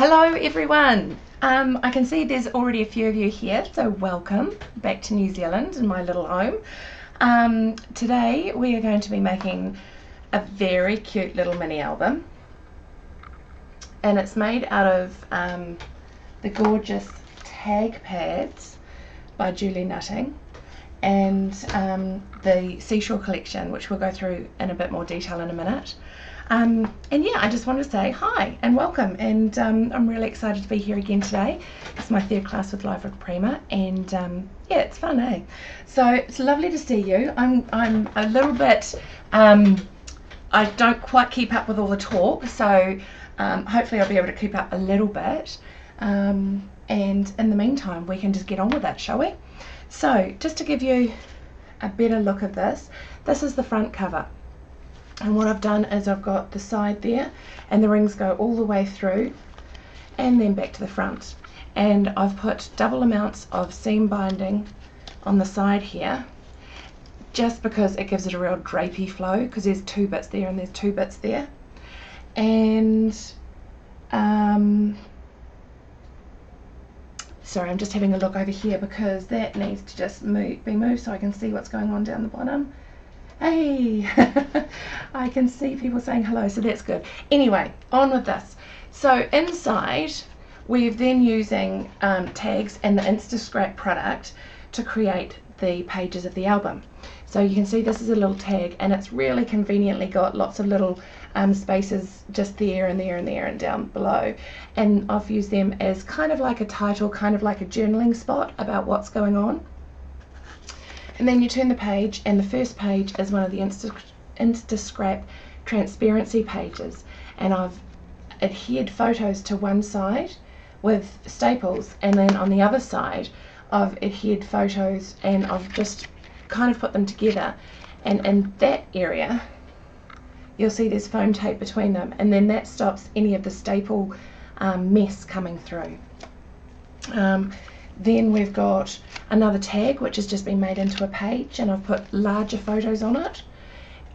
Hello everyone. I can see there's already a few of you here, so welcome back to New Zealand and my little home. Today we are going to be making a very cute little mini album, and it's made out of the gorgeous tag pads by Julie Nuttings and the Seashore collection, which we'll go through in a bit more detail in a minute. And yeah, I just wanted to say hi and welcome, and I'm really excited to be here again today. It's my third class with Live with Prima, and yeah, it's fun, eh? So it's lovely to see you. I'm a little bit, I don't quite keep up with all the talk, so hopefully I'll be able to keep up a little bit. And in the meantime, we can just get on with it, shall we? So just to give you a better look of this, this is the front cover. And what I've done is I've got the side there, and the rings go all the way through and then back to the front. And I've put double amounts of seam binding on the side here, just because it gives it a real drapey flow, because there's two bits there and there's two bits there. And sorry, I'm just having a look over here because that needs to just be moved so I can see what's going on down the bottom. Hey, I can see people saying hello, so that's good. Anyway, on with this. So inside, we're then using tags and the instascrap product to create the pages of the album. So you can see this is a little tag, and it's really conveniently got lots of little spaces just there and there and there and down below. And I've used them as kind of like a title, kind of like a journaling spot about what's going on. And then you turn the page, and the first page is one of the instascrap transparency pages, and I've adhered photos to one side with staples, and then on the other side I've adhered photos and I've just kind of put them together, and in that area you'll see there's foam tape between them, and then that stops any of the staple mess coming through. Then we've got another tag which has just been made into a page, and I've put larger photos on it.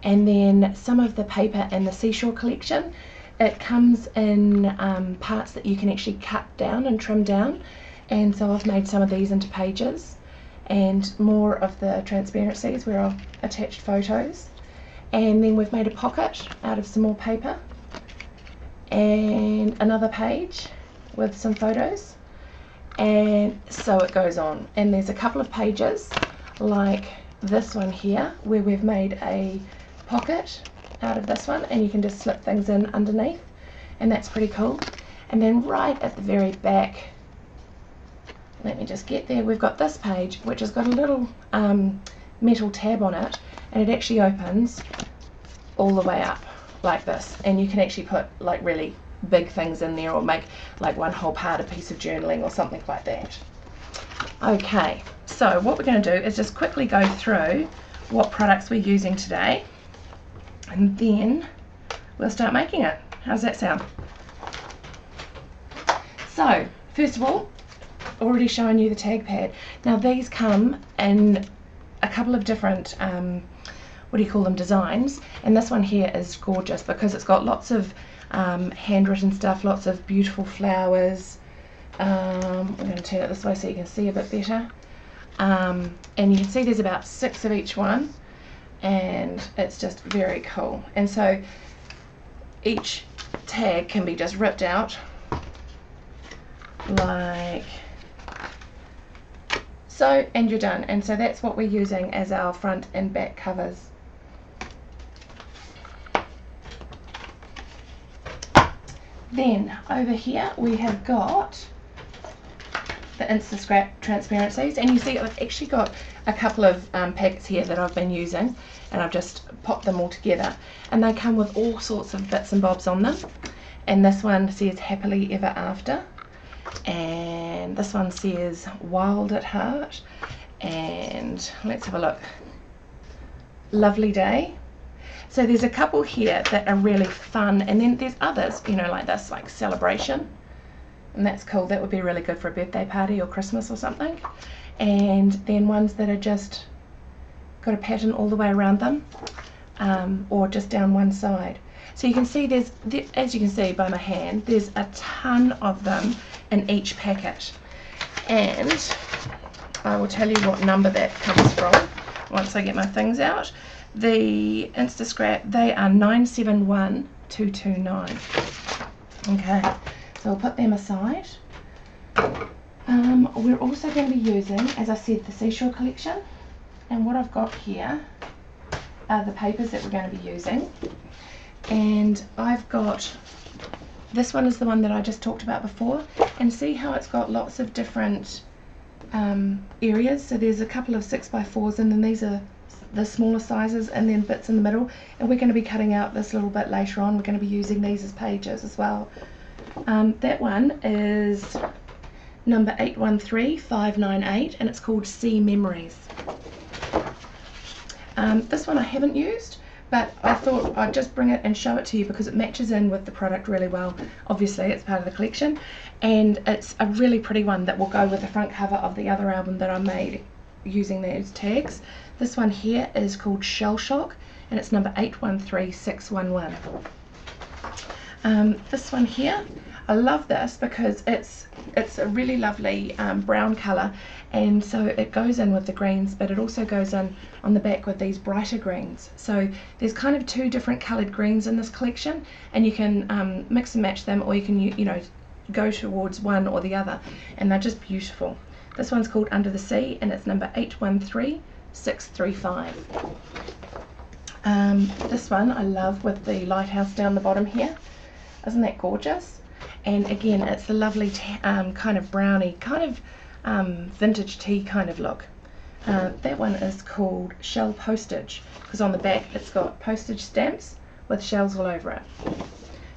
And then some of the paper in the Seashore collection, it comes in parts that you can actually cut down and trim down, and so I've made some of these into pages, and more of the transparencies where I've attached photos. And then we've made a pocket out of some more paper, and another page with some photos. And so it goes on, and there's a couple of pages like this one here where we've made a pocket out of this one, and you can just slip things in underneath, and that's pretty cool. And then right at the very back, let me just get there, we've got this page which has got a little metal tab on it, and it actually opens all the way up like this, and you can actually put like really big things in there, or make like one whole part a piece of journaling or something like that. Okay, so what we're going to do is just quickly go through what products we're using today, and then we'll start making it. How's that sound? So first of all, already showing you the tag pad. Now these come in a couple of different what do you call them, designs, and this one here is gorgeous because it's got lots of handwritten stuff, lots of beautiful flowers. I'm going to turn it this way so you can see a bit better, and you can see there's about 6 of each one, and it's just very cool. And so each tag can be just ripped out like so, and you're done. And so that's what we're using as our front and back covers. Then over here we have got the instascrap transparencies, and you see I've actually got a couple of packets here that I've been using, and I've just popped them all together, and they come with all sorts of bits and bobs on them. And this one says happily ever after, and this one says wild at heart, and let's have a look, lovely day. So there's a couple here that are really fun, and then there's others, you know, like this, like celebration, and that's cool. That would be really good for a birthday party or Christmas or something. And then ones that are just got a pattern all the way around them, or just down one side. So you can see as you can see by my hand, there's a ton of them in each packet. And I will tell you what number that comes from once I get my things out. The instascrap, they are 971229. Okay, so I'll put them aside. We're also going to be using, as I said, the Seashore collection, and what I've got here are the papers that we're going to be using. And I've got, this one is the one that I just talked about before, and see how it's got lots of different areas. So there's a couple of 6x4s, and then these are the smaller sizes, and then bits in the middle, and we're going to be cutting out this little bit later on. We're going to be using these as pages as well. That one is number 813598, and it's called Sea Memories. This one I haven't used, but I thought I'd just bring it and show it to you because it matches in with the product really well. Obviously it's part of the collection, and it's a really pretty one that will go with the front cover of the other album that I made using those tags. This one here is called Shell Shock, and it's number 813611. This one here, I love this because it's a really lovely brown colour, and so it goes in with the greens, but it also goes in on the back with these brighter greens. So there's kind of two different coloured greens in this collection, and you can mix and match them, or you can go towards one or the other, and they're just beautiful. This one's called Under the Sea, and it's number 813635. This one I love with the lighthouse down the bottom here. Isn't that gorgeous? And again, it's the lovely kind of browny, kind of vintage tea kind of look. That one is called Shell Postage, because on the back it's got postage stamps with shells all over it.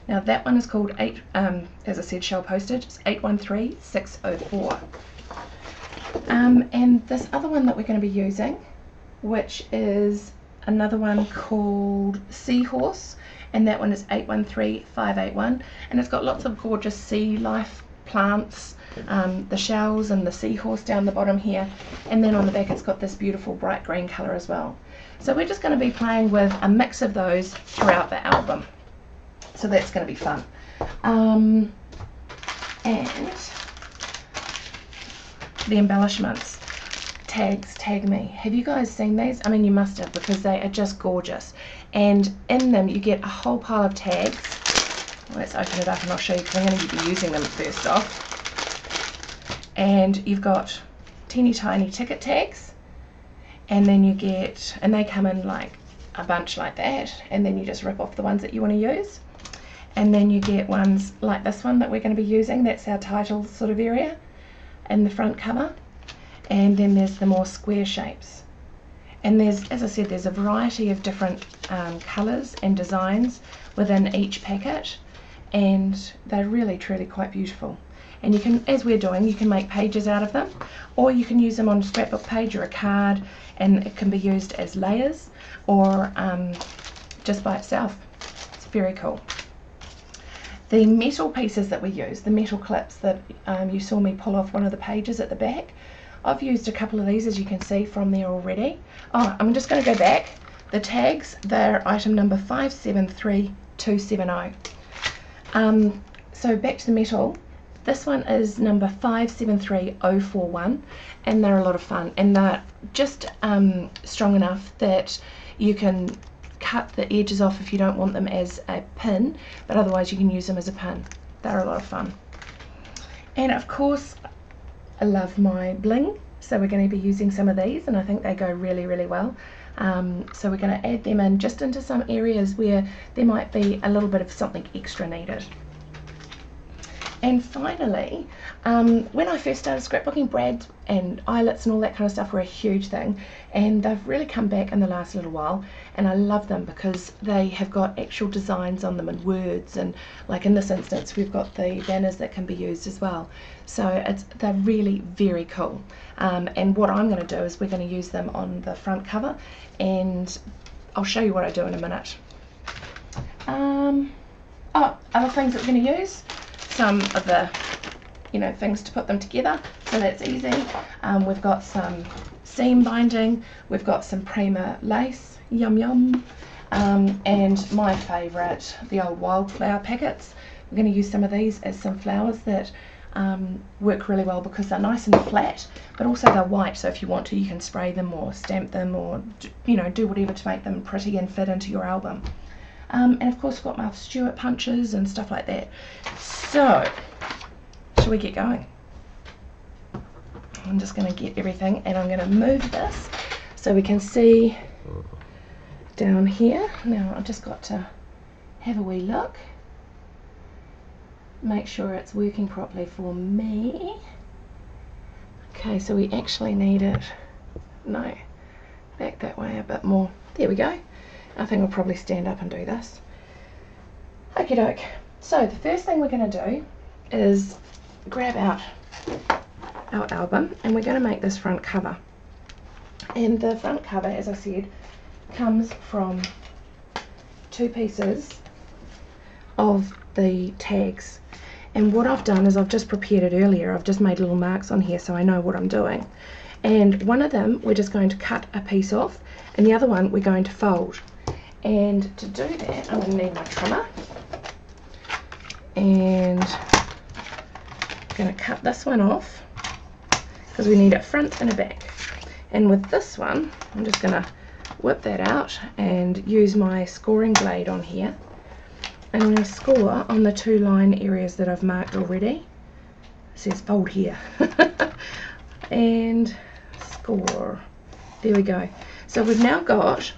Now that one is called as I said, Shell Postage. It's 813604. And this other one that we're going to be using, which is another one called Seahorse, and that one is 813581, and it's got lots of gorgeous sea life plants, the shells and the seahorse down the bottom here, and then on the back it's got this beautiful bright green colour as well. So we're just going to be playing with a mix of those throughout the album, so that's going to be fun. And the embellishments, tags, tag me. Have you guys seen these? I mean, you must have, because they are just gorgeous. And in them you get a whole pile of tags. Let's open it up and I'll show you, because I'm going to be using them first off. And you've got teeny tiny ticket tags, and then you get, and they come in like a bunch like that, and then you just rip off the ones that you want to use. And then you get ones like this one that we're going to be using, that's our title sort of area in the front cover. And then there's the more square shapes, and there's, as I said, there's a variety of different colours and designs within each packet, and they're really truly quite beautiful. And you can, as we're doing, you can make pages out of them, or you can use them on a scrapbook page or a card, and it can be used as layers or just by itself. It's very cool. The metal pieces that we use, the metal clips that you saw me pull off one of the pages at the back, I've used a couple of these, as you can see from there already. Oh, I'm just going to go back. The tags, they're item number 573270. So back to the metal. This one is number 573041, and they're a lot of fun, and they're just strong enough that you can cut the edges off if you don't want them as a pin, but otherwise you can use them as a pin. They're a lot of fun. And of course, I love my bling, so we're going to be using some of these, and I think they go really, really well. So we're going to add them in just into some areas where there might be a little bit of something extra needed. And finally, when I first started scrapbooking, brads and eyelets and all that kind of stuff were a huge thing, and they've really come back in the last little while, and I love them because they have got actual designs on them and words, and like in this instance we've got the banners that can be used as well. So they're really very cool, and what I'm going to do is we're going to use them on the front cover, and I'll show you what I do in a minute. Other things that we're going to use, some of the things to put them together, so that's easy. We've got some seam binding, we've got some Prima lace, yum yum, And my favourite, the old wildflower packets. We're going to use some of these as some flowers that work really well because they're nice and flat, but also they're white, so if you want to you can spray them or stamp them or do whatever to make them pretty and fit into your album. And of course we've got Martha Stewart punches and stuff like that. So shall we get going? I'm just going to get everything and I'm going to move this so we can see down here. Now I've just got to have a wee look, make sure it's working properly for me. Okay, so we actually need it, no, back that way a bit more. There we go. I think I'll probably stand up and do this. Okie doke. So the first thing we're going to do is grab out our album and we're going to make this front cover. And the front cover, as I said, comes from 2 pieces of the tags. And what I've done is I've just prepared it earlier. I've just made little marks on here so I know what I'm doing. And one of them we're just going to cut a piece off and the other one we're going to fold. And to do that I'm going to need my trimmer. And I'm going to cut this one off because we need a front and a back. And with this one I'm just going to whip that out and use my scoring blade on here. And I'm going to score on the 2 line areas that I've marked already. It says fold here. And score. There we go. So we've now got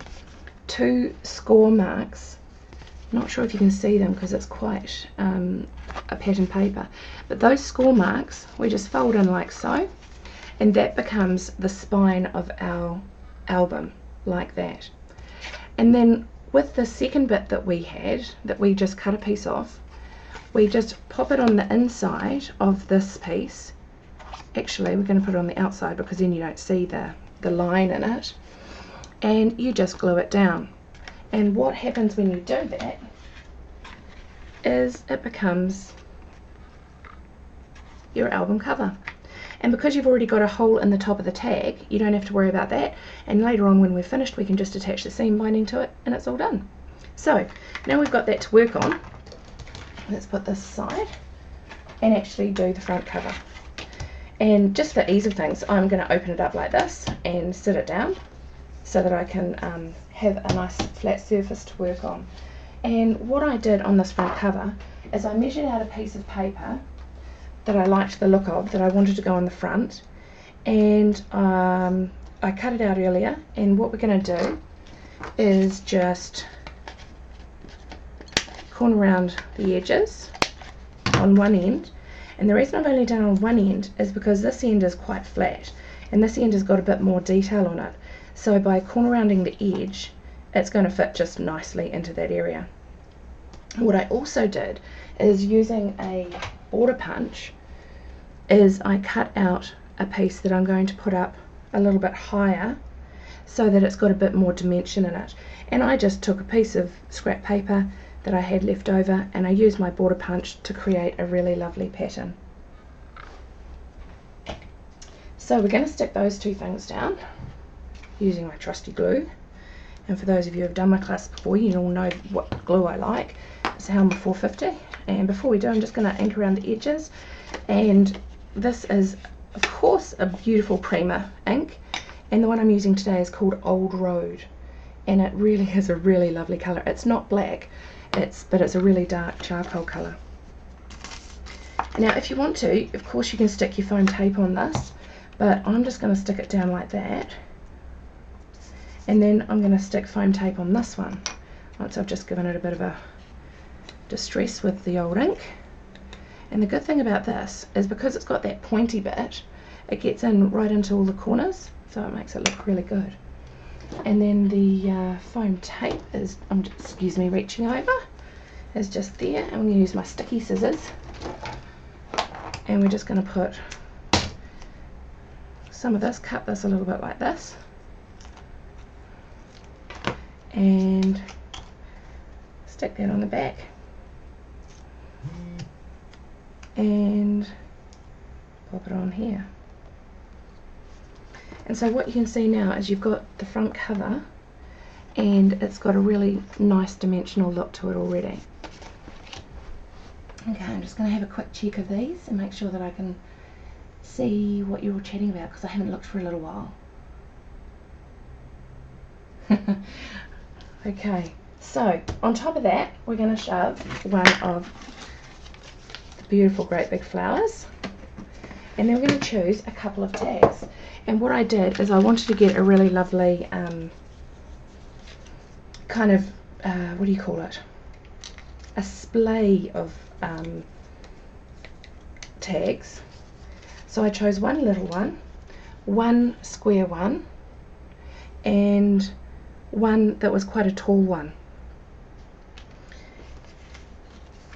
2 score marks. Not sure if you can see them because it's quite a pattern paper. But those score marks we just fold in like so. And that becomes the spine of our album, like that. And then with the second bit that we had, that we just cut a piece off, we just pop it on the inside of this piece. Actually we're going to put it on the outside because then you don't see the line in it, and you just glue it down. And what happens when you do that is it becomes your album cover. And because you've already got a hole in the top of the tag, you don't have to worry about that. And later on when we're finished, we can just attach the seam binding to it and it's all done. So now we've got that to work on. Let's put this aside and actually do the front cover. And just for ease of things, I'm going to open it up like this and sit it down so that I can have a nice flat surface to work on. And what I did on this front cover is I measured out a piece of paper that I liked the look of, that I wanted to go on the front, and I cut it out earlier. And what we're going to do is just corner around the edges on one end. And the reason I've only done on one end is because this end is quite flat and this end has got a bit more detail on it. So by corner rounding the edge, it's going to fit just nicely into that area. What I also did is using a border punch is I cut out a piece that I'm going to put up a little bit higher so that it's got a bit more dimension in it. And I just took a piece of scrap paper that I had left over and I used my border punch to create a really lovely pattern. So we're going to stick those 2 things down using my trusty glue. And for those of you who have done my class before, you all know what glue I like. It's a Helmer 450. And before we do, I'm just going to ink around the edges. And this is, of course, a beautiful Prima ink. And the one I'm using today is called Old Road. And it really is a really lovely colour. It's not black, but it's a really dark charcoal colour. Now, if you want to, of course, you can stick your foam tape on this. But I'm just going to stick it down like that. And then I'm going to stick foam tape on this one once I've just given it a bit of a distress with the old ink. And the good thing about this is because it's got that pointy bit, it gets in right into all the corners, so it makes it look really good. And then the foam tape is, excuse me, reaching over, is just there. And I'm going to use my sticky scissors, and we're just going to put some of this, cut this a little bit like this, and stick that on the back. And pop it on here. And so what you can see now is you've got the front cover and it's got a really nice dimensional look to it already. Okay, I'm just going to have a quick check of these and make sure that I can see what you're all chatting about, because I haven't looked for a little while. Okay, so on top of that we're going to shove one of the beautiful great big flowers, and then we're going to choose a couple of tags. And what I did is I wanted to get a really lovely kind of what do you call it, a splay of tags. So I chose one little one, one square one, and one that was quite a tall one.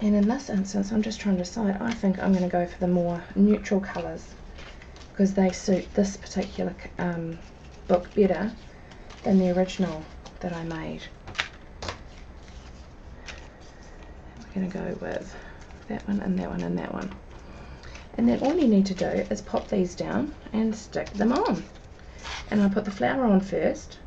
And in this instance, I'm just trying to decide, I think I'm going to go for the more neutral colours, because they suit this particular book better than the original that I made. We're going to go with that one and that one and that one. And then all you need to do is pop these down and stick them on. And I put the flower on first.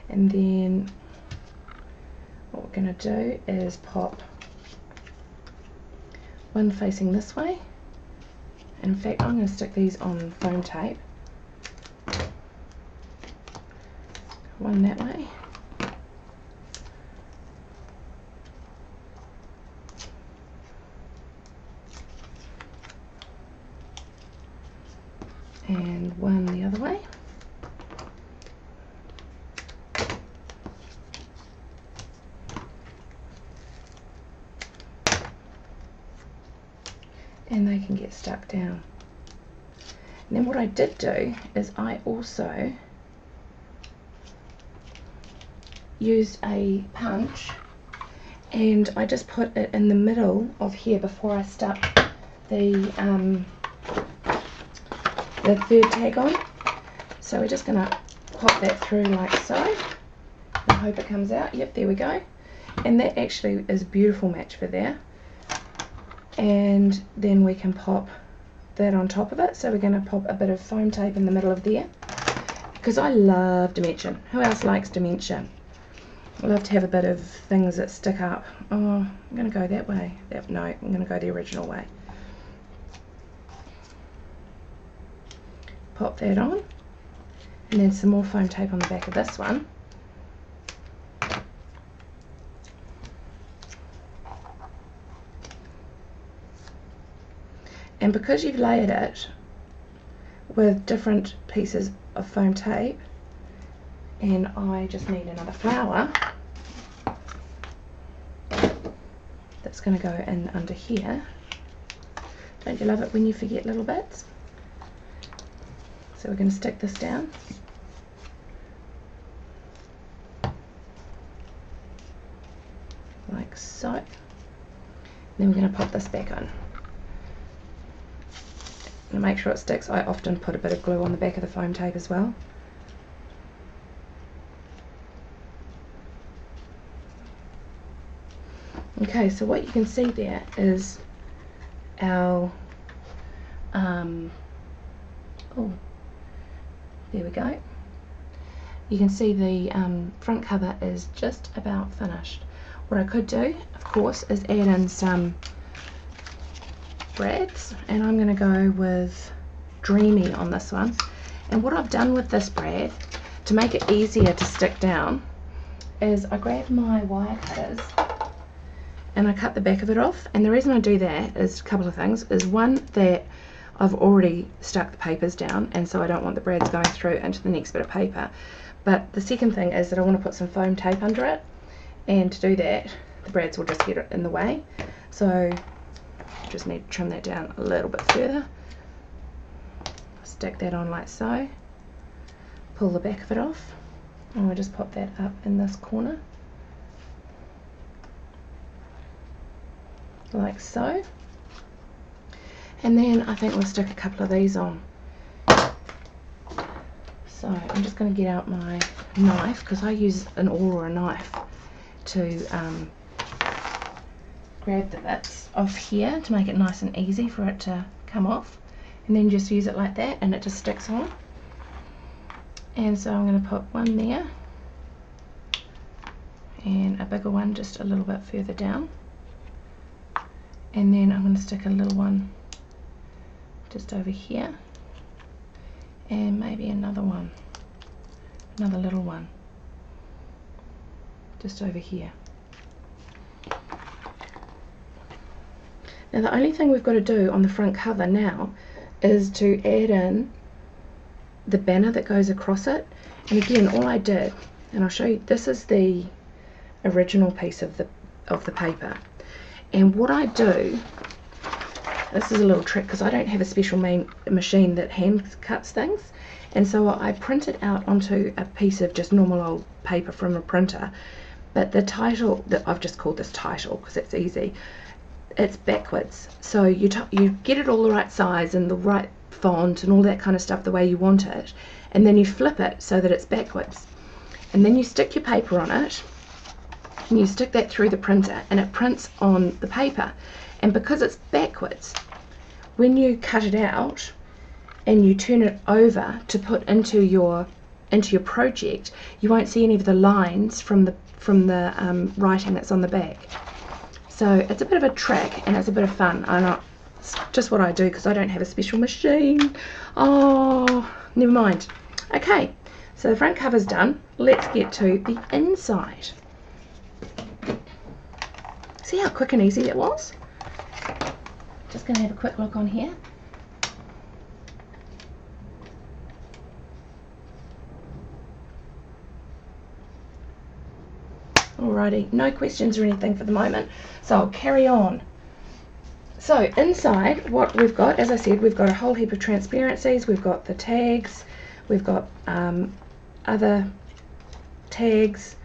And then what we're going to do is pop one facing this way. And in fact, I'm going to stick these on foam tape. One that way. And one the other way. And they can get stuck down. And then what I did do is I also used a punch, and I just put it in the middle of here before I stuck the third tag on. So we're just going to pop that through like so. I hope it comes out. Yep, there we go. And that actually is a beautiful match for there. And then we can pop that on top of it. So we're going to pop a bit of foam tape in the middle of there, because I love dimension. Who else likes dimension? I love to have a bit of things that stick up. Oh, I'm going to go that way. No, I'm going to go the original way. Pop that on, and then some more foam tape on the back of this one. And because you've layered it with different pieces of foam tape, and I just need another flower that's going to go in under here. Don't you love it when you forget little bits? So we're going to stick this down. Like so. Then we're going to pop this back on. To make sure it sticks, I often put a bit of glue on the back of the foam tape as well. Okay, so what you can see there is our oh, there we go. You can see the front cover is just about finished. What I could do, of course, is add in some brads, and I'm going to go with Dreamy on this one. And what I've done with this brad to make it easier to stick down is I grabbed my wire cutters and I cut the back of it off. And the reason I do that is a couple of things. Is one, that I've already stuck the papers down, and so I don't want the brads going through into the next bit of paper. But the second thing is that I want to put some foam tape under it, and to do that the brads will just get in the way. So just need to trim that down a little bit further. Stick that on like so. Pull the back of it off, and we'll just pop that up in this corner like so. And then I think we'll stick a couple of these on. So I'm just going to get out my knife, because I use an awl or a knife to grab the bits off here to make it nice and easy for it to come off. and then just use it like that and it just sticks on. And so I'm going to put one there and a bigger one just a little bit further down, and then I'm going to stick a little one just over here, and maybe another little one just over here. Now the only thing we've got to do on the front cover now is to add in the banner that goes across it. And again, all I did, and I'll show you, this is the original piece of the paper, and what I do, this is a little trick because I don't have a special machine that hand cuts things, and so I print it out onto a piece of just normal old paper from a printer, but the title, that I've just called this title because it's easy, it's backwards. So you get it all the right size and the right font and all that kind of stuff the way you want it, and then you flip it so that it's backwards, and then you stick your paper on it and you stick that through the printer and it prints on the paper. And because it's backwards, when you cut it out and you turn it over to put into your project, you won't see any of the lines from the writing that's on the back. So it's a bit of a trick and it's a bit of fun. It's just what I do because I don't have a special machine. Oh, never mind. Okay, so the front cover's done. Let's get to the inside. See how quick and easy it was? Just going to have a quick look on here. Alrighty, no questions or anything for the moment, so I'll carry on. So inside, what we've got, as I said, we've got a whole heap of transparencies, we've got the tags, we've got other tags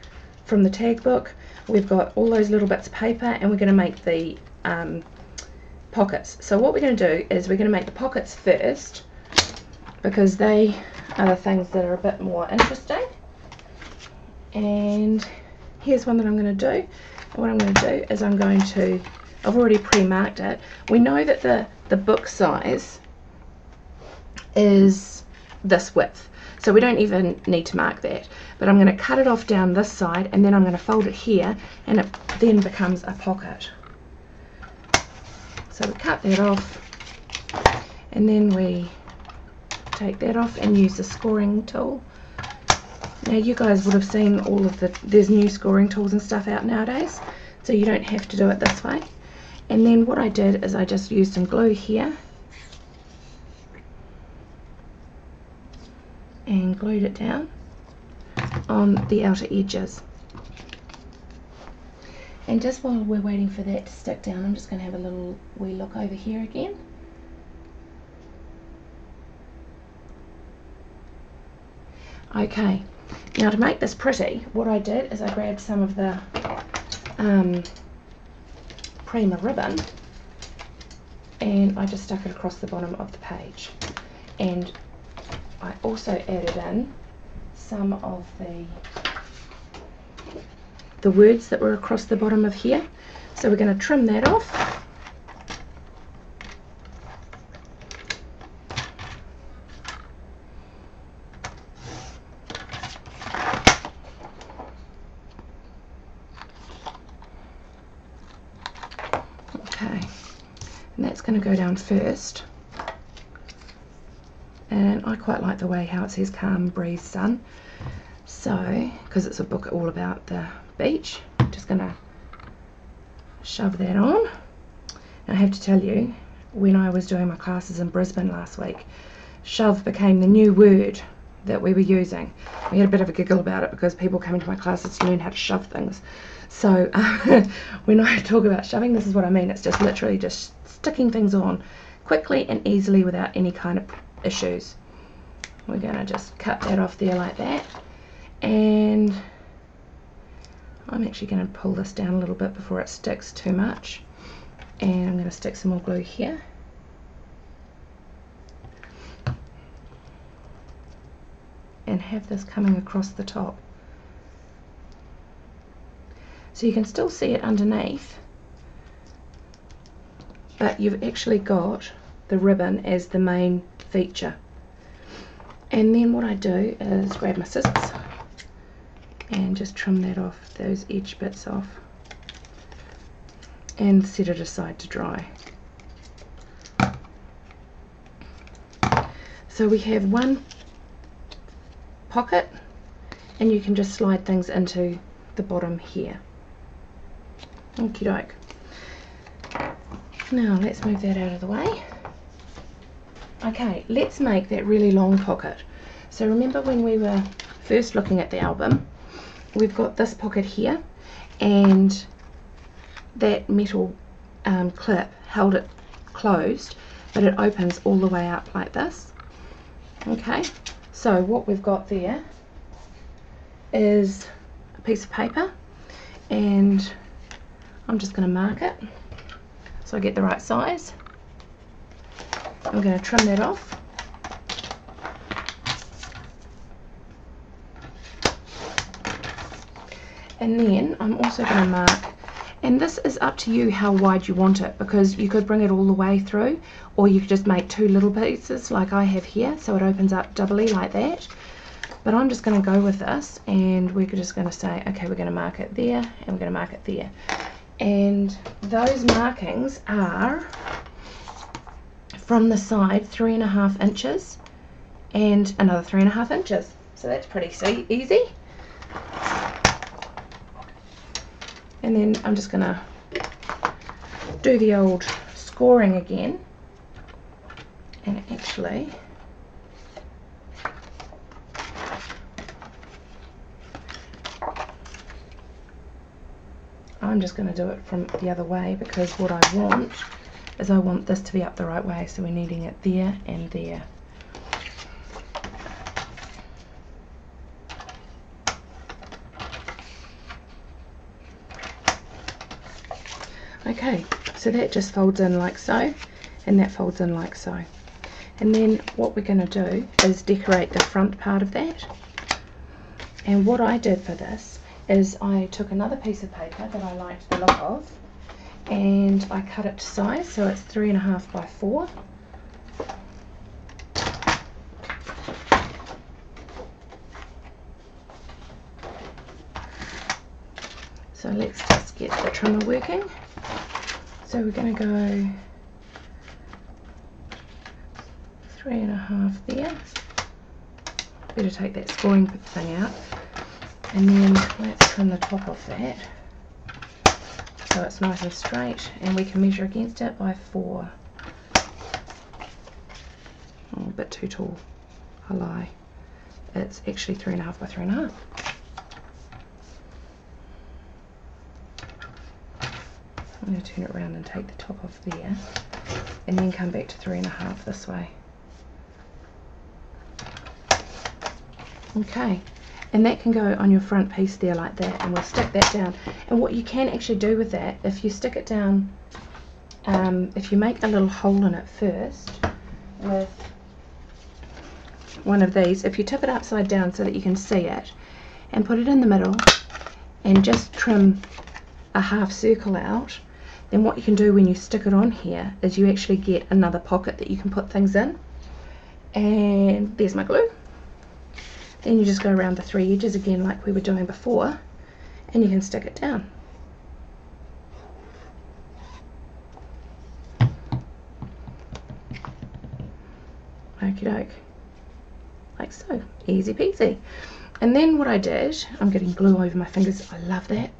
from the tag book, we've got all those little bits of paper, and we're going to make the pockets. So what we're going to do is we're going to make the pockets first, because they are the things that are a bit more interesting. And here's one that I'm going to do. And what I'm going to do is I've already pre-marked it. We know that the book size is this width, so we don't even need to mark that. But I'm going to cut it off down this side, and then I'm going to fold it here, and it then becomes a pocket. So we cut that off, and then we take that off and use the scoring tool. Now you guys would have seen all of there's new scoring tools and stuff out nowadays, so you don't have to do it this way. And then what I did is I just used some glue here and glued it down on the outer edges. And just while we're waiting for that to stick down, I'm just going to have a little wee look over here again. Okay, now to make this pretty, what I did is I grabbed some of the Prima ribbon and I just stuck it across the bottom of the page. And I also added in some of the words that were across the bottom of here. So we're going to trim that off. Okay, and that's going to go down first. And I quite like the way how it says calm breeze sun, so because it's a book all about the beach, I'm just going to shove that on. And I have to tell you, when I was doing my classes in Brisbane last week, shove became the new word that we were using. We had a bit of a giggle about it because people come into my classes to learn how to shove things. So when I talk about shoving, this is what I mean. It's just literally just sticking things on quickly and easily without any kind of issues. We're going to just cut that off there like that, and I'm actually going to pull this down a little bit before it sticks too much, and I'm going to stick some more glue here. And have this coming across the top. So you can still see it underneath, but you've actually got the ribbon as the main feature. And then what I do is grab my scissors and just trim that off, those edge bits off, and set it aside to dry. So we have one pocket, and you can just slide things into the bottom here. Okie doke. Now let's move that out of the way. Okay, let's make that really long pocket. So remember when we were first looking at the album, we've got this pocket here, and that metal clip held it closed, but it opens all the way up like this. Okay, so what we've got there is a piece of paper, and I'm just going to mark it so I get the right size. I'm going to trim that off. And then I'm also going to mark, and this is up to you how wide you want it, because you could bring it all the way through, or you could just make two little pieces like I have here, so it opens up doubly like that. But I'm just going to go with this, and we're just going to say, okay, we're going to mark it there, and we're going to mark it there. And those markings are from the side 3.5 inches and another 3.5 inches. So that's pretty easy. And then I'm just going to do the old scoring again, and actually I'm just going to do it from the other way, because what I want is I want this to be up the right way, so we're needing it there and there. Okay, so that just folds in like so, and that folds in like so. And then what we're going to do is decorate the front part of that. And what I did for this is I took another piece of paper that I liked the look of, and I cut it to size, so it's 3.5 by 4. So let's just get the trimmer working. So we're going to go 3.5 there. Better take that scoring thing out, and then let's trim the top off that so it's nice and straight, and we can measure against it by 4. Oh, a bit too tall, I lie. It's actually 3.5 by 3.5. I'm going to turn it around and take the top off there, and then come back to 3.5 this way. Okay, and that can go on your front piece there like that, and we'll stick that down. And what you can actually do with that, if you stick it down, if you make a little hole in it first with one of these, if you tip it upside down so that you can see it, and put it in the middle and just trim a half circle out, then what you can do when you stick it on here is you actually get another pocket that you can put things in. And there's my glue. Then you just go around the 3 edges again like we were doing before, and you can stick it down. Okie doke, like so, easy peasy. And then what I did, I'm getting glue over my fingers, I love that,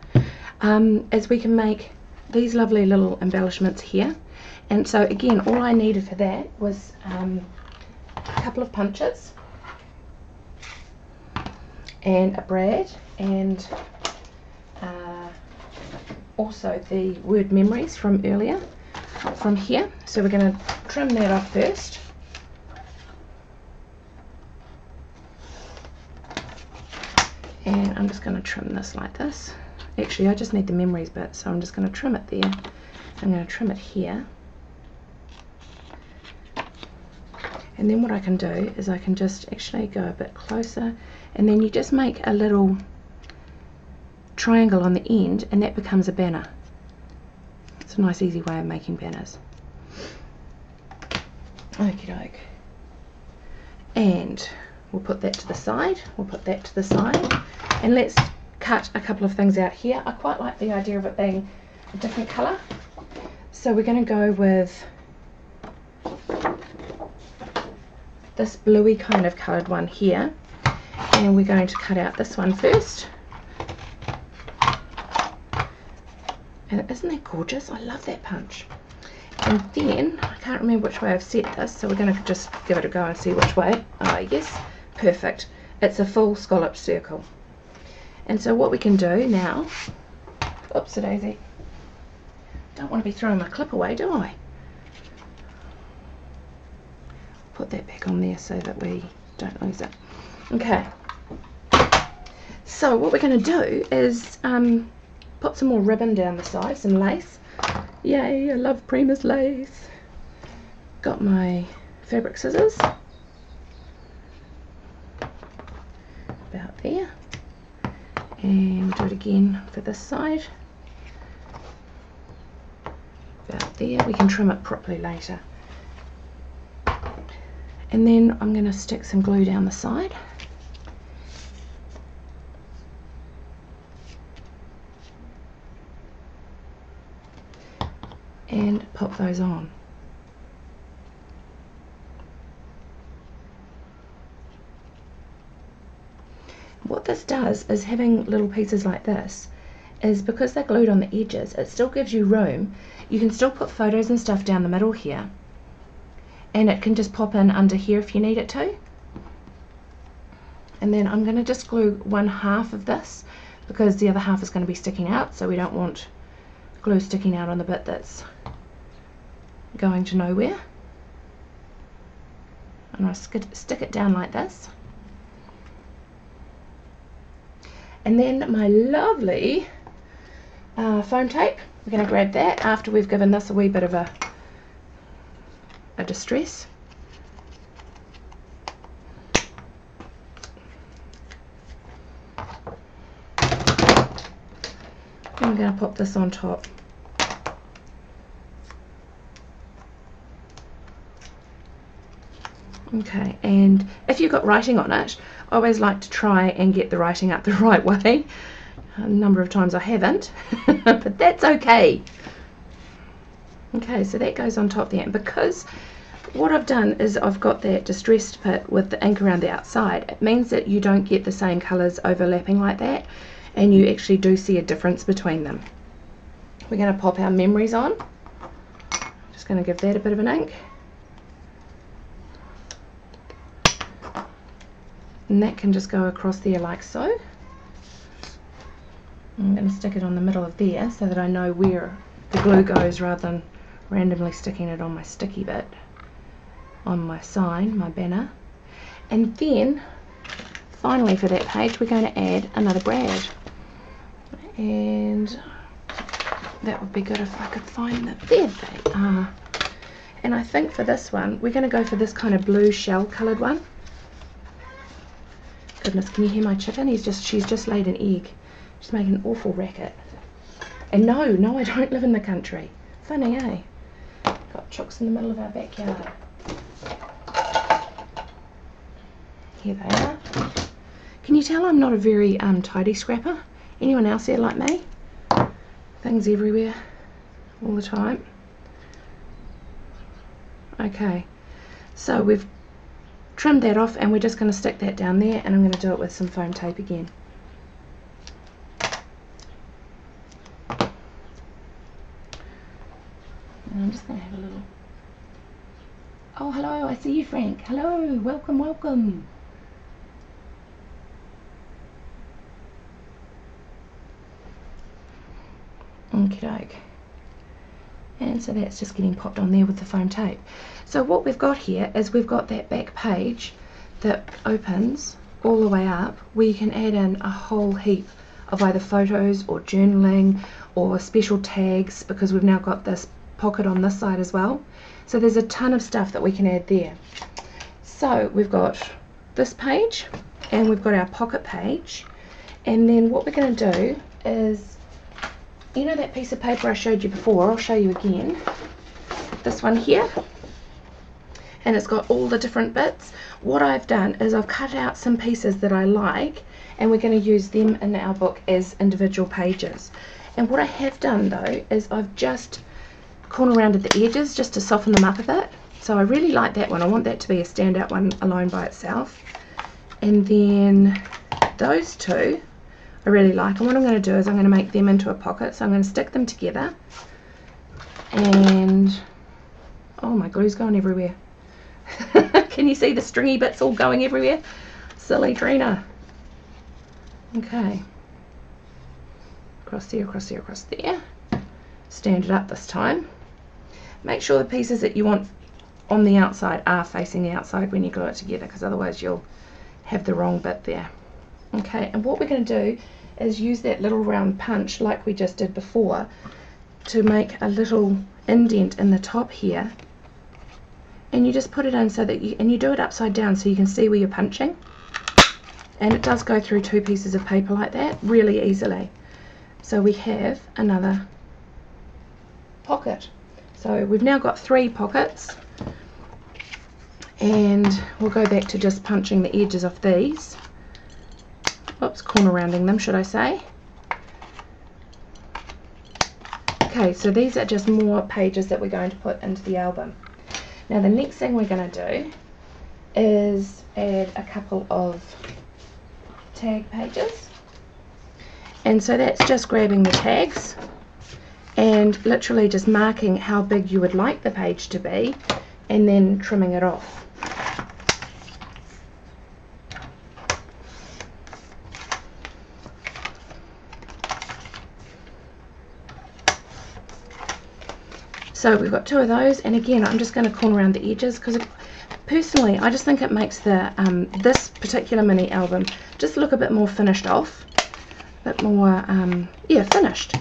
is we can make these lovely little embellishments here. And so again, all I needed for that was a couple of punches and a brad, and also the word memories from earlier from here. So we're going to trim that off first. And I'm just going to trim this like this. Actually, I just need the memories bit, so I'm just going to trim it there. I'm going to trim it here. And then what I can do is I can just actually go a bit closer, and then you just make a little triangle on the end, and that becomes a banner. It's a nice easy way of making banners. Okie doke. And we'll put that to the side, we'll put that to the side, and let's cut a couple of things out here. I quite like the idea of it being a different colour, so we're going to go with this bluey kind of coloured one here, and we're going to cut out this one first. And isn't that gorgeous? I love that punch. And then, I can't remember which way I've set this, so we're going to just give it a go and see which way. Ah, yes, perfect. It's a full scalloped circle. And so what we can do now, oops a daisy, don't want to be throwing my clip away, do I? Put that back on there so that we don't lose it. Okay, so what we're going to do is put some more ribbon down the side, some lace. Yay, I love Prima's lace. Got my fabric scissors. About there. And do it again for this side. About there. We can trim it properly later. And then I'm going to stick some glue down the side. And pop those on. What this does is having little pieces like this is because they're glued on the edges, it still gives you room. You can still put photos and stuff down the middle here, and it can just pop in under here if you need it to. And then I'm going to just glue one half of this because the other half is going to be sticking out, so we don't want glue sticking out on the bit that's going to nowhere. And I'll stick it down like this. And then my lovely foam tape, we're going to grab that after we've given this a wee bit of a distress. I'm going to pop this on top. Okay, and if you've got writing on it, I always like to try and get the writing up the right way. A number of times I haven't, but that's okay. Okay, so that goes on top there, and because what I've done is I've got that distressed bit with the ink around the outside, it means that you don't get the same colours overlapping like that, and you actually do see a difference between them. We're going to pop our memories on. Just going to give that a bit of an ink. And that can just go across there like so. I'm going to stick it on the middle of there so that I know where the glue goes rather than randomly sticking it on my sticky bit, on my sign, my banner. And then, finally for that page, we're going to add another brad. And that would be good if I could find them. There they are. And I think for this one, we're going to go for this kind of blue shell coloured one. Goodness, can you hear my chicken? She's just laid an egg. She's making an awful racket. And no, I don't live in the country. Funny, eh? Got chooks in the middle of our backyard. Here they are. Can you tell I'm not a very tidy scrapper? Anyone else here like me? Things everywhere, all the time. Okay, so we've trimmed that off and we're just going to stick that down there, and I'm going to do it with some foam tape again. And I'm just going to have a little... Oh, hello, I see you, Frank. Hello, welcome, welcome. Okie doke. And so that's just getting popped on there with the foam tape. So what we've got here is we've got that back page that opens all the way up, where you can add in a whole heap of either photos or journaling or special tags, because we've now got this pocket on this side as well. So there's a ton of stuff that we can add there. So we've got this page and we've got our pocket page, and then what we're going to do is, you know that piece of paper I showed you before, I'll show you again, this one here, and it's got all the different bits. What I've done is I've cut out some pieces that I like, and we're going to use them in our book as individual pages. And what I have done though is I've just corner rounded the edges just to soften them up a bit. So I really like that one. I want that to be a standout one alone by itself. And then those two I really like, and what I'm going to do is I'm going to make them into a pocket. So I'm going to stick them together, and oh, my glue's going everywhere. Can you see the stringy bits all going everywhere? Silly Trina. Okay, across there, across there, across there. Stand it up this time. Make sure the pieces that you want on the outside are facing the outside when you glue it together, because otherwise you'll have the wrong bit there. Okay, and what we're going to do is use that little round punch like we just did before to make a little indent in the top here, and you just put it in so that you do it upside down so you can see where you're punching, and it does go through two pieces of paper like that really easily. So we have another pocket. So we've now got 3 pockets, and we'll go back to just punching the edges of these. Oops, corner rounding them, should I say. Okay, so these are just more pages that we're going to put into the album. Now the next thing we're going to do is add a couple of tag pages. And so that's just grabbing the tags and literally just marking how big you would like the page to be, and then trimming it off. So we've got 2 of those, and again I'm just going to corner around the edges, because personally I just think it makes the this particular mini album just look a bit more finished off, a bit more yeah, finished.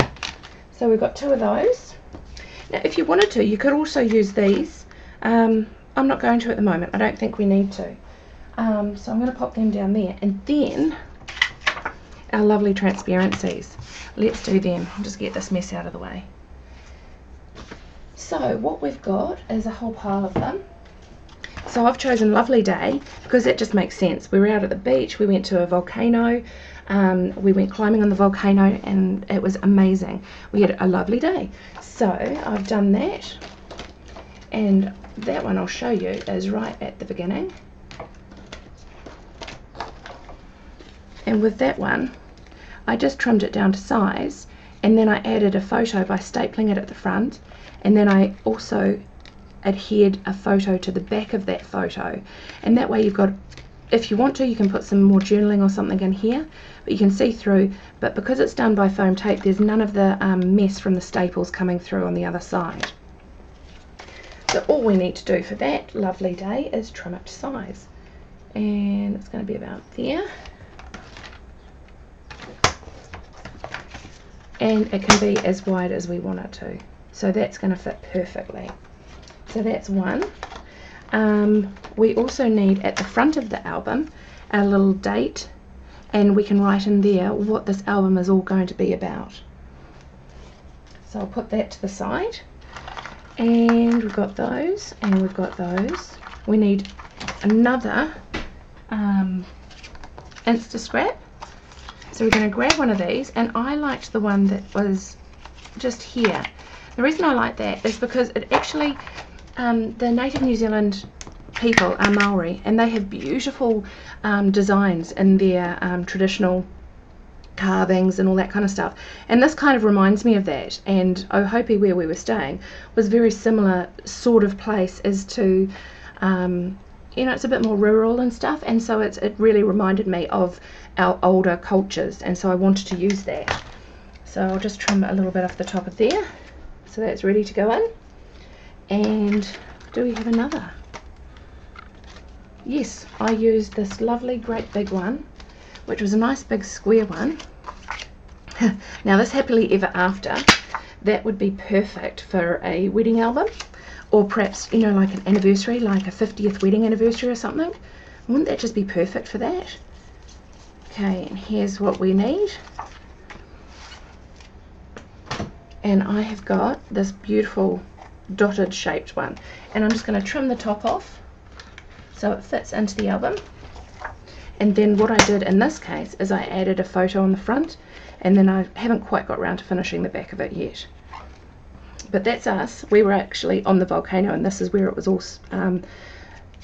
So we've got 2 of those. Now if you wanted to, you could also use these. I'm not going to at the moment, I don't think we need to. So I'm going to pop them down there, and then our lovely transparencies, let's do them. I'll just get this mess out of the way. So what we've got is a whole pile of them. So I've chosen Lovely Day because that just makes sense. We were out at the beach, we went to a volcano, we went climbing on the volcano, and it was amazing. We had a lovely day. So I've done that, and that one I'll show you is right at the beginning. And with that one, I just trimmed it down to size, and then I added a photo by stapling it at the front, and then I also adhered a photo to the back of that photo, and that way you've got, if you want to, you can put some more journaling or something in here, but you can see through. But because it's done by foam tape, there's none of the mess from the staples coming through on the other side. So all we need to do for that lovely day is trim it to size, and it's going to be about there, and it can be as wide as we want it to. So that's going to fit perfectly. So that's one. We also need at the front of the album a little date, and we can write in there what this album is all going to be about. So I'll put that to the side, and we've got those, and we've got those. We need another instascrap. So we're going to grab one of these, and I liked the one that was just here. The reason I like that is because it actually, the native New Zealand people are Maori, and they have beautiful designs in their traditional carvings and all that kind of stuff, and this kind of reminds me of that. And Ohope, where we were staying, was very similar sort of place as to, you know, it's a bit more rural and stuff, and so it really reminded me of our older cultures, and so I wanted to use that. So I'll just trim a little bit off the top of there. So that's ready to go in. And do we have another? Yes, I used this lovely great big one, which was a nice big square one. Now this Happily Ever After, that would be perfect for a wedding album, or perhaps, you know, like an anniversary, like a 50th wedding anniversary or something. Wouldn't that just be perfect for that? Okay, and here's what we need. And I have got this beautiful dotted shaped one, and I'm just going to trim the top off so it fits into the album. And then what I did in this case is I added a photo on the front, and then I haven't quite got around to finishing the back of it yet. But that's us. We were actually on the volcano, and this is where it was all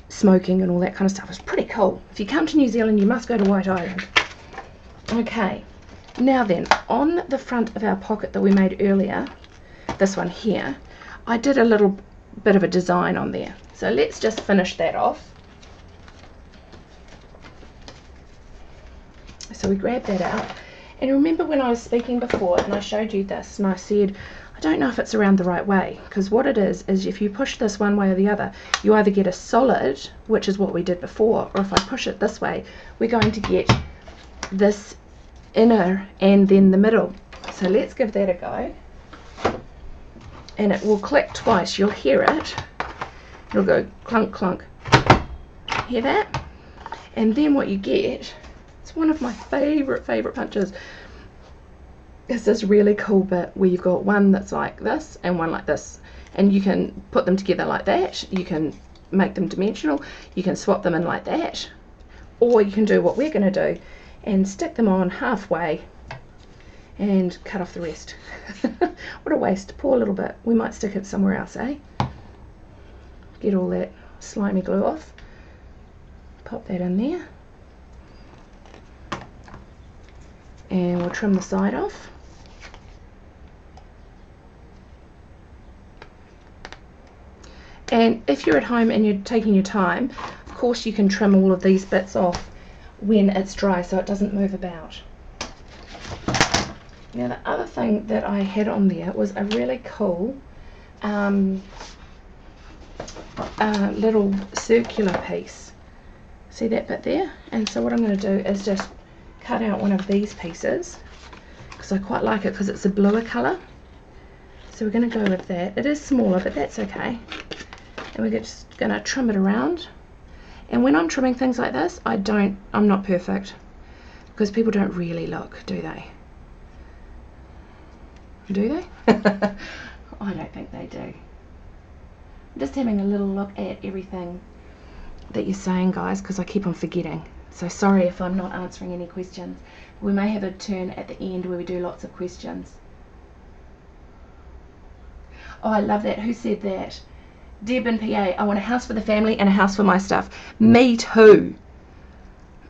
smoking and all that kind of stuff. It's pretty cool. If you come to New Zealand, you must go to White Island. Okay, now then, on the front of our pocket that we made earlier, this one here, I did a little bit of a design on there. So let's just finish that off. So we grab that out, and remember when I was speaking before and I showed you this and I said I don't know if it's around the right way, because what it is if you push this one way or the other, you either get a solid, which is what we did before, or if I push it this way, we're going to get this inner and then the middle. So let's give that a go, and it will click twice. You'll hear it. It'll go clunk clunk. Hear that? And then what you get, it's one of my favorite punches, is this really cool bit where you've got one that's like this and one like this, and you can put them together like that. You can make them dimensional, you can swap them in like that, or you can do what we're going to do and stick them on halfway and cut off the rest. What a waste. Poor little bit. We might stick it somewhere else, eh? Get all that slimy glue off, pop that in there, and we'll trim the side off. And if you're at home and you're taking your time, of course you can trim all of these bits off when it's dry so it doesn't move about. Now the other thing that I had on there was a really cool little circular piece. See that bit there? And so what I'm going to do is just cut out one of these pieces, because I quite like it because it's a bluer colour. So we're going to go with that. It is smaller, but that's okay. And we're just going to trim it around. And when I'm trimming things like this, I'm not perfect, because people don't really look, do they? Do they? I don't think they do. I'm just having a little look at everything that you're saying, guys, because I keep on forgetting. So sorry if I'm not answering any questions. We may have a turn at the end where we do lots of questions. Oh, I love that. Who said that? Deb in PA. I want a house for the family and a house for my stuff. Me too.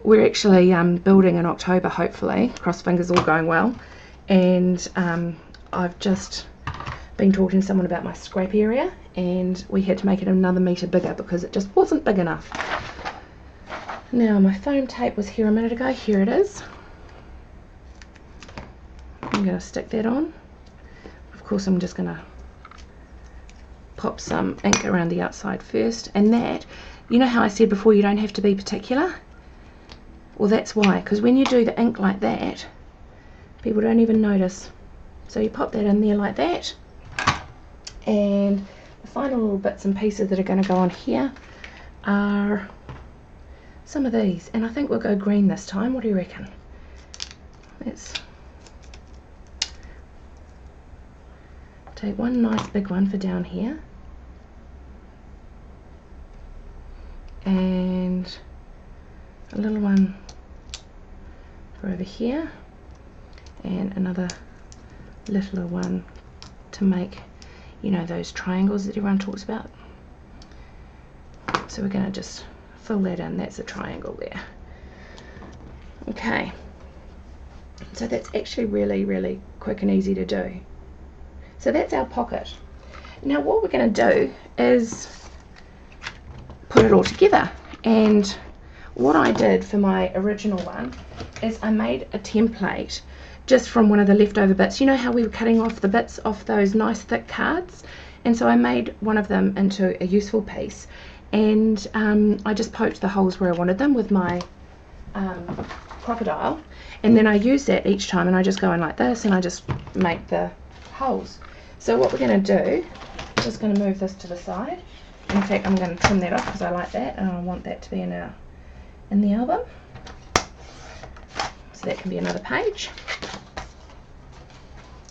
We're actually building in October, hopefully. Cross fingers, all going well. And I've just been talking to someone about my scrap area, and we had to make it another metre bigger because it just wasn't big enough. Now my foam tape was here a minute ago. Here it is. I'm going to stick that on. Of course I'm just going to pop some ink around the outside first, and that, you know how I said before you don't have to be particular? Well, that's why, because when you do the ink like that, people don't even notice. So you pop that in there like that, and the final little bits and pieces that are going to go on here are some of these, and I think we'll go green this time. What do you reckon? Let's take one nice big one for down here, and a little one for over here, and another littler one to make, you know, those triangles that everyone talks about. So we're going to just fill that in. That's a triangle there. Okay, so that's actually really quick and easy to do. So that's our pocket. Now what we're going to do is put it all together, and what I did for my original one is I made a template just from one of the leftover bits. You know how we were cutting off the bits off those nice thick cards, and so I made one of them into a useful piece, and I just poked the holes where I wanted them with my crocodile, and then I use that each time, and I just go in like this and I just make the holes. So what we're going to do, I'm just going to move this to the side. In fact, I'm going to trim that off because I like that, and I want that to be in the album. So that can be another page.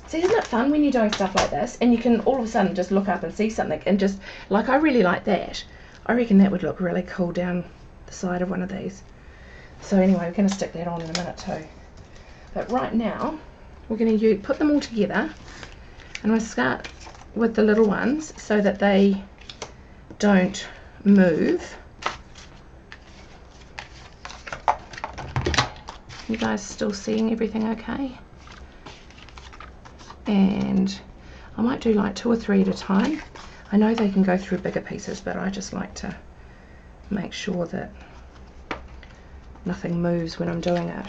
So isn't it fun when you're doing stuff like this, and you can all of a sudden just look up and see something, and just, like, I really like that. I reckon that would look really cool down the side of one of these. So anyway, we're going to stick that on in a minute too. But right now, we're going to put them all together, and we'll start with the little ones so that they don't move. You guys still seeing everything okay? And I might do like 2 or 3 at a time. I know they can go through bigger pieces, but I just like to make sure that nothing moves when I'm doing it.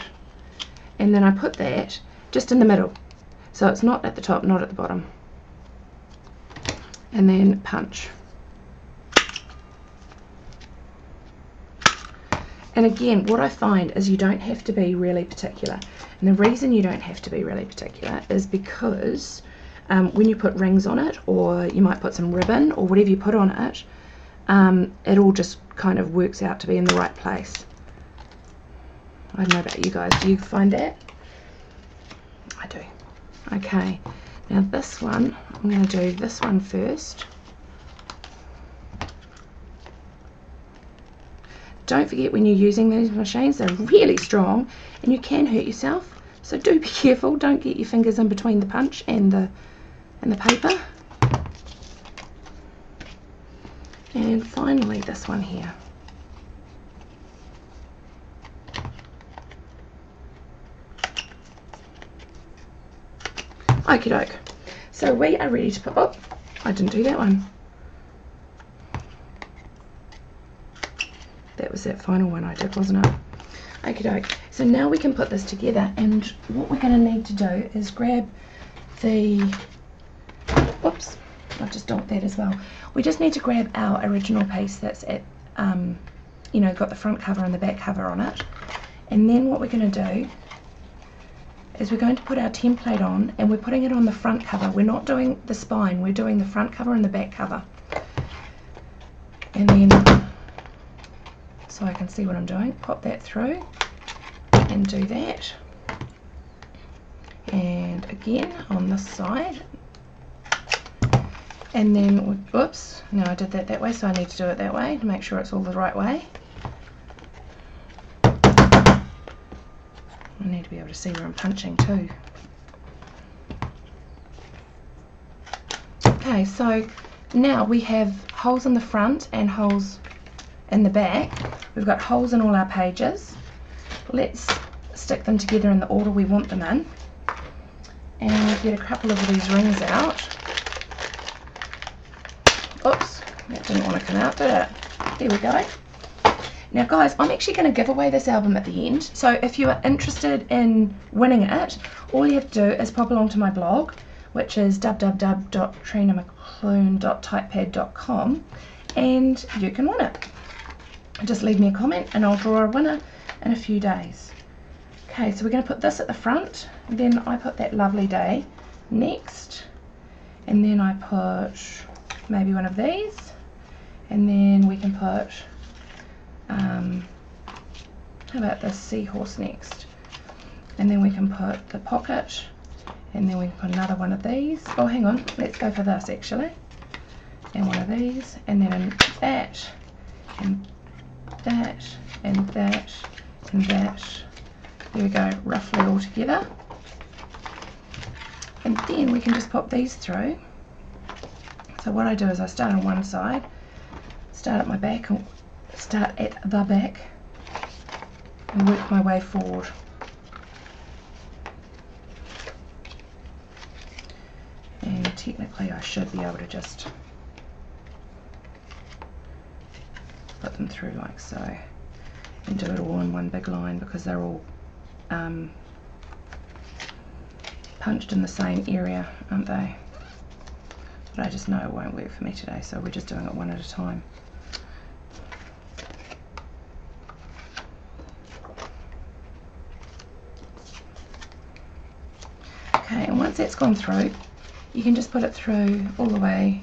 And then I put that just in the middle, so it's not at the top, not at the bottom. And then punch. And again, what I find is you don't have to be really particular. And the reason you don't have to be really particular is because when you put rings on it, or you might put some ribbon or whatever you put on it, it all just kind of works out to be in the right place. I don't know about you guys, do you find that? I do. Okay, now this one, I'm going to do this one first. Don't forget, when you're using these machines, they're really strong and you can hurt yourself, so do be careful. Don't get your fingers in between the punch and the paper. And finally this one here. Okie doke. So we are ready to put, oh, I didn't do that one. That was that final one I did, wasn't it? Okie doke. So now we can put this together, and what we're going to need to do is grab the, whoops, I've just dumped that as well. We just need to grab our original piece that's at, you know, got the front cover and the back cover on it. And then what we're going to do is we're going to put our template on, and we're putting it on the front cover. We're not doing the spine, we're doing the front cover and the back cover. And then, so I can see what I'm doing, pop that through and do that. And again on this side. And then, whoops, no, I did that way, so I need to do it that way to make sure it's all the right way. I need to be able to see where I'm punching too. Okay, so now we have holes in the front and holes in the back. We've got holes in all our pages. Let's stick them together in the order we want them in. And get a couple of these rings out. Oops, that didn't want to come out, did it? There we go. Now guys, I'm actually going to give away this album at the end, so if you are interested in winning it, all you have to do is pop along to my blog, which is www.trinamcclune.typepad.com, and you can win it. Just leave me a comment and I'll draw a winner in a few days. Okay, so we're going to put this at the front, and then I put that lovely day next, and then I put maybe one of these, and then we can put how about this seahorse next, and then we can put the pocket, and then we can put another one of these. Oh, hang on, let's go for this actually, and one of these, and then that, and that, and that, and that. There we go, roughly all together. And then we can just pop these through. So what I do is I start on one side, start at my back, start at the back, and work my way forward. And technically I should be able to just put them through like so, and do it all in one big line because they're all punched in the same area, aren't they? But I just know it won't work for me today, so we're just doing it one at a time. Okay, and once that's gone through, you can just put it through all the way.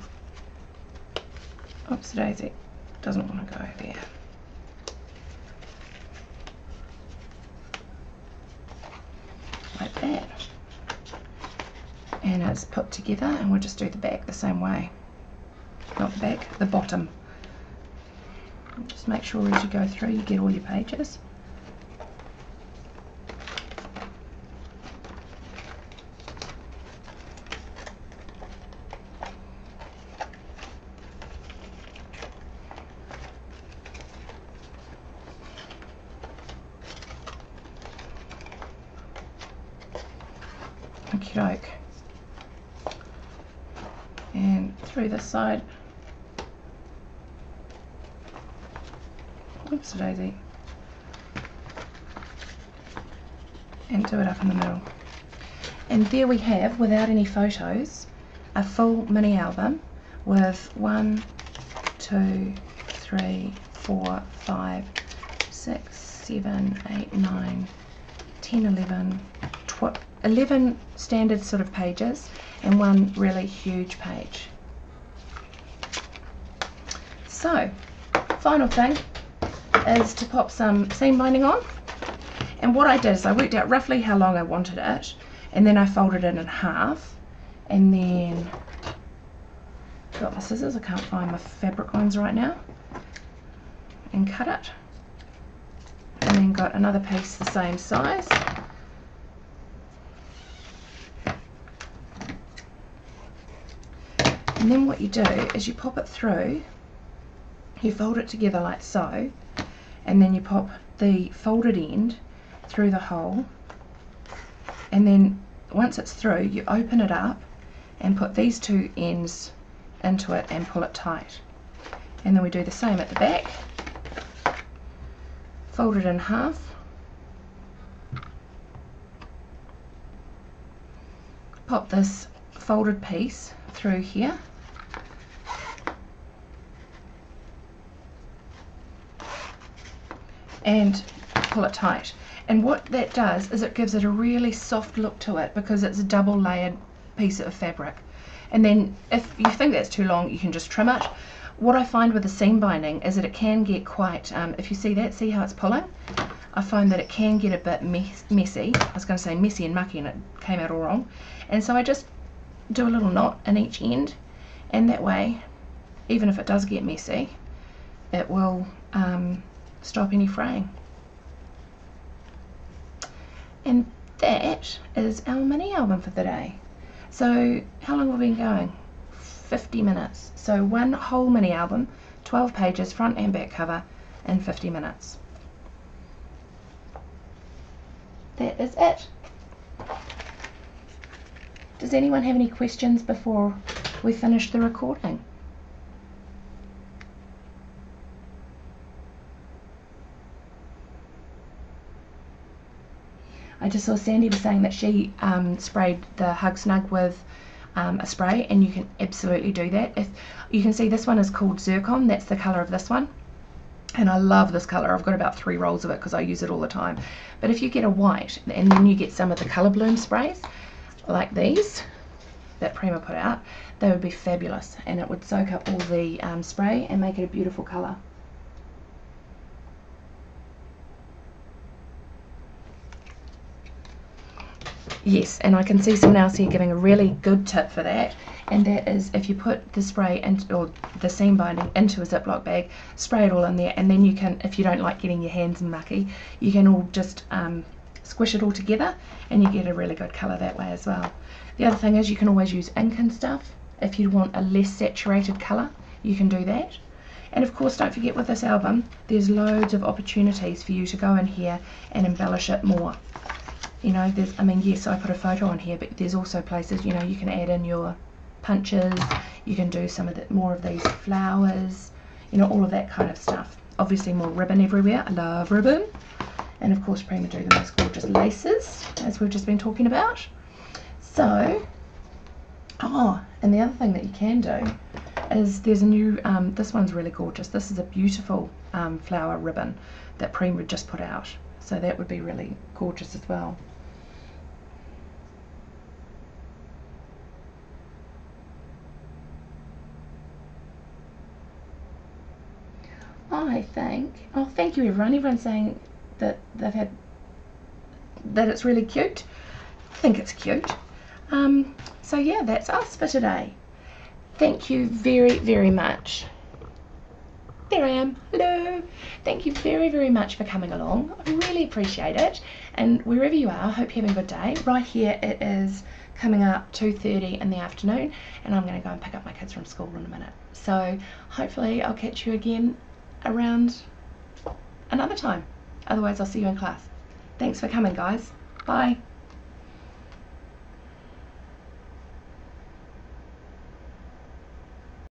Oops, daisy, doesn't want to go there. Like that. And it's put together, and we'll just do the back the same way. Not the back, the bottom. Just make sure as you go through you get all your pages. Okey-doke. And through this side. Oops daisy. And do it up in the middle. And there we have, without any photos, a full mini album with 1, 2, 3, 4, 5, 6, 7, 8, 9, 10, 11, 12, 11 standard sort of pages and one really huge page. So, final thing is to pop some seam binding on. And what I did is I worked out roughly how long I wanted it, and then I folded it in half, and then got my scissors, I can't find my fabric ones right now, and cut it, and then got another piece the same size, and then what you do is you pop it through, you fold it together like so, and then you pop the folded end through the hole, and then once it's through you open it up and put these two ends into it and pull it tight. And then we do the same at the back, fold it in half, pop this folded piece through here, and pull it tight. And what that does is it gives it a really soft look to it because it's a double layered piece of fabric. And then if you think that's too long, you can just trim it. What I find with the seam binding is that it can get quite, if you see that, see how it's pulling? I find that it can get a bit messy. I was going to say messy and mucky and it came out all wrong. And so I just do a little knot in each end, and that way, even if it does get messy, it will stop any fraying. And that is our mini album for the day. So how long have we been going? 50 minutes. So one whole mini album, 12 pages, front and back cover, in 50 minutes. That is it. Does anyone have any questions before we finish the recording? I just saw Sandy was saying that she sprayed the Hug Snug with a spray, and you can absolutely do that. If you can see, this one is called Zircon, that's the colour of this one, and I love this colour. I've got about 3 rolls of it because I use it all the time. But if you get a white and then you get some of the colour bloom sprays like these that Prima put out, they would be fabulous, and it would soak up all the spray and make it a beautiful colour. Yes, and I can see someone else here giving a really good tip for that, and that is if you put the spray into, or the seam binding into a Ziploc bag, spray it all in there, and then you can, if you don't like getting your hands mucky, you can all just squish it all together and you get a really good colour that way as well. The other thing is you can always use ink and stuff. If you want a less saturated colour, you can do that. And of course, don't forget with this album, there's loads of opportunities for you to go in here and embellish it more. You know, there's, I mean, yes, I put a photo on here, but there's also places, you know, you can add in your punches, you can do some of the, more of these flowers, you know, all of that kind of stuff. Obviously more ribbon everywhere, I love ribbon. And of course Prima do the most gorgeous laces, as we've just been talking about. So, oh, and the other thing that you can do is there's a new, this one's really gorgeous. This is a beautiful flower ribbon that Prima just put out. So that would be really gorgeous as well. I think, oh, thank you everyone. Everyone's saying that they've had, that it's really cute. I think it's cute. So yeah, that's us for today. Thank you very, very much. There I am. Hello. Thank you very, very much for coming along. I really appreciate it. And wherever you are, I hope you're having a good day. Right here it is coming up 2:30 in the afternoon, and I'm going to go and pick up my kids from school in a minute. So hopefully I'll catch you again around another time. Otherwise I'll see you in class. Thanks for coming, guys. Bye.